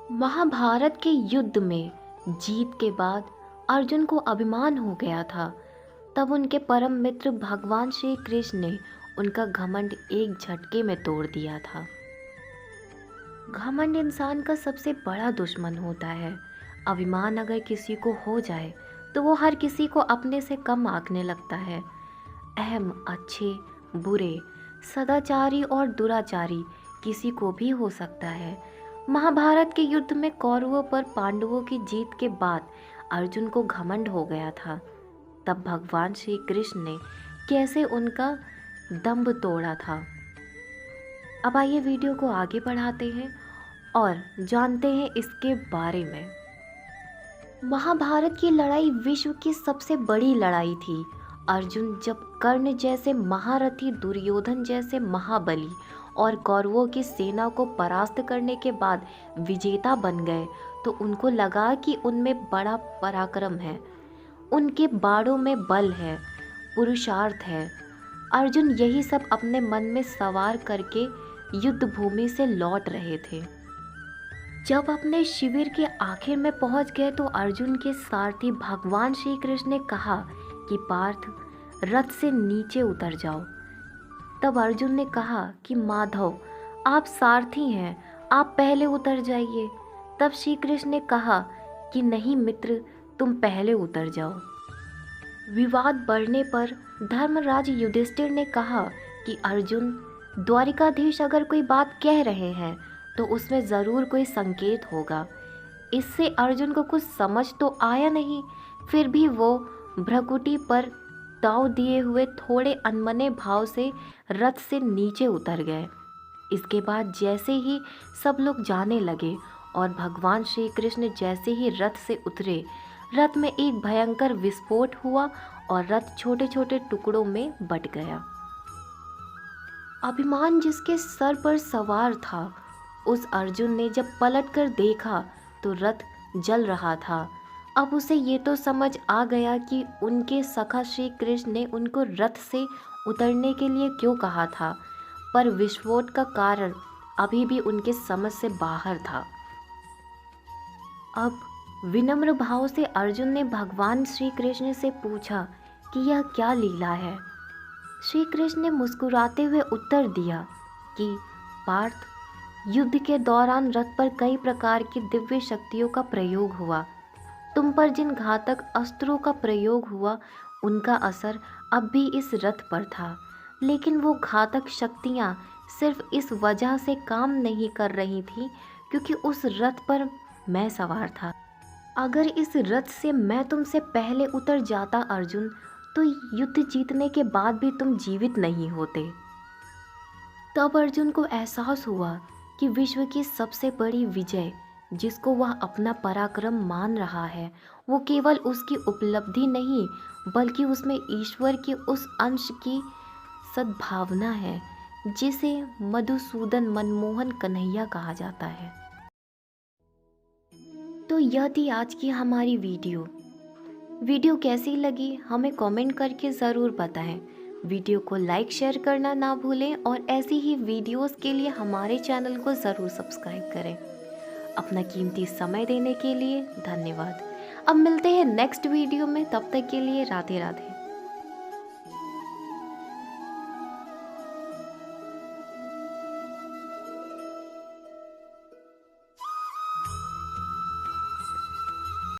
महाभारत के युद्ध में जीत के बाद अर्जुन को अभिमान हो गया था। तब उनके परम मित्र भगवान श्री कृष्ण ने उनका घमंड एक झटके में तोड़ दिया था। घमंड इंसान का सबसे बड़ा दुश्मन होता है। अभिमान अगर किसी को हो जाए तो वो हर किसी को अपने से कम आंकने लगता है। अहम अच्छे बुरे, सदाचारी और दुराचारी किसी को भी हो सकता है। महाभारत के युद्ध में कौरवों पर पांडवों की जीत के बाद अर्जुन को घमंड हो गया था। तब भगवान श्री कृष्ण ने कैसे उनका दंभ तोड़ा था। अब आइए वीडियो को आगे बढ़ाते हैं और जानते हैं इसके बारे में। महाभारत की लड़ाई विश्व की सबसे बड़ी लड़ाई थी। अर्जुन जब कर्ण जैसे महारथी, दुर्योधन जैसे महाबली और कौरवों की सेना को परास्त करने के बाद विजेता बन गए तो उनको लगा कि उनमें बड़ा पराक्रम है, उनके बाड़ों में बल है, पुरुषार्थ है। अर्जुन यही सब अपने मन में सवार करके युद्ध भूमि से लौट रहे थे। जब अपने शिविर के आखिर में पहुंच गए तो अर्जुन के सारथी भगवान श्री कृष्ण ने कहा कि पार्थ, रथ से नीचे उतर जाओ। तब अर्जुन ने कहा कि माधव, आप सारथी हैं, आप पहले उतर जाइए। तब श्री कृष्ण ने कहा कि नहीं मित्र, तुम पहले उतर जाओ। विवाद बढ़ने पर धर्मराज युधिष्ठिर ने कहा कि अर्जुन, द्वारिकाधीश अगर कोई बात कह रहे हैं तो उसमें ज़रूर कोई संकेत होगा। इससे अर्जुन को कुछ समझ तो आया नहीं, फिर भी वो भ्रकुटी पर दांव दिए हुए थोड़े अनमने भाव से रथ से नीचे उतर गए। इसके बाद जैसे ही सब लोग जाने लगे और भगवान श्री कृष्ण जैसे ही रथ से उतरे, रथ में एक भयंकर विस्फोट हुआ और रथ छोटे छोटे टुकड़ों में बट गया। अभिमान जिसके सर पर सवार था, उस अर्जुन ने जब पलटकर देखा तो रथ जल रहा था। अब उसे ये तो समझ आ गया कि उनके सखा श्री कृष्ण ने उनको रथ से उतरने के लिए क्यों कहा था, पर विस्फोट का कारण अभी भी उनके समझ से बाहर था। अब विनम्र भाव से अर्जुन ने भगवान श्री कृष्ण से पूछा कि यह क्या लीला है। श्री कृष्ण ने मुस्कुराते हुए उत्तर दिया कि पार्थ, युद्ध के दौरान रथ पर कई प्रकार की दिव्य शक्तियों का प्रयोग हुआ। तुम पर जिन घातक अस्त्रों का प्रयोग हुआ उनका असर अब भी इस रथ पर था, लेकिन वो घातक शक्तियाँ सिर्फ इस वजह से काम नहीं कर रही थी क्योंकि उस रथ पर मैं सवार था। अगर इस रथ से मैं तुमसे पहले उतर जाता अर्जुन, तो युद्ध जीतने के बाद भी तुम जीवित नहीं होते। तब अर्जुन को एहसास हुआ कि विश्व की सबसे बड़ी विजय जिसको वह अपना पराक्रम मान रहा है, वो केवल उसकी उपलब्धि नहीं बल्कि उसमें ईश्वर के उस अंश की सद्भावना है जिसे मधुसूदन मनमोहन कन्हैया कहा जाता है। तो यह थी आज की हमारी वीडियो कैसी लगी हमें कमेंट करके ज़रूर बताएं। वीडियो को लाइक शेयर करना ना भूलें और ऐसी ही वीडियोस के लिए हमारे चैनल को ज़रूर सब्सक्राइब करें। अपना कीमती समय देने के लिए धन्यवाद। अब मिलते हैं नेक्स्ट वीडियो में, तब तक के लिए राधे राधे।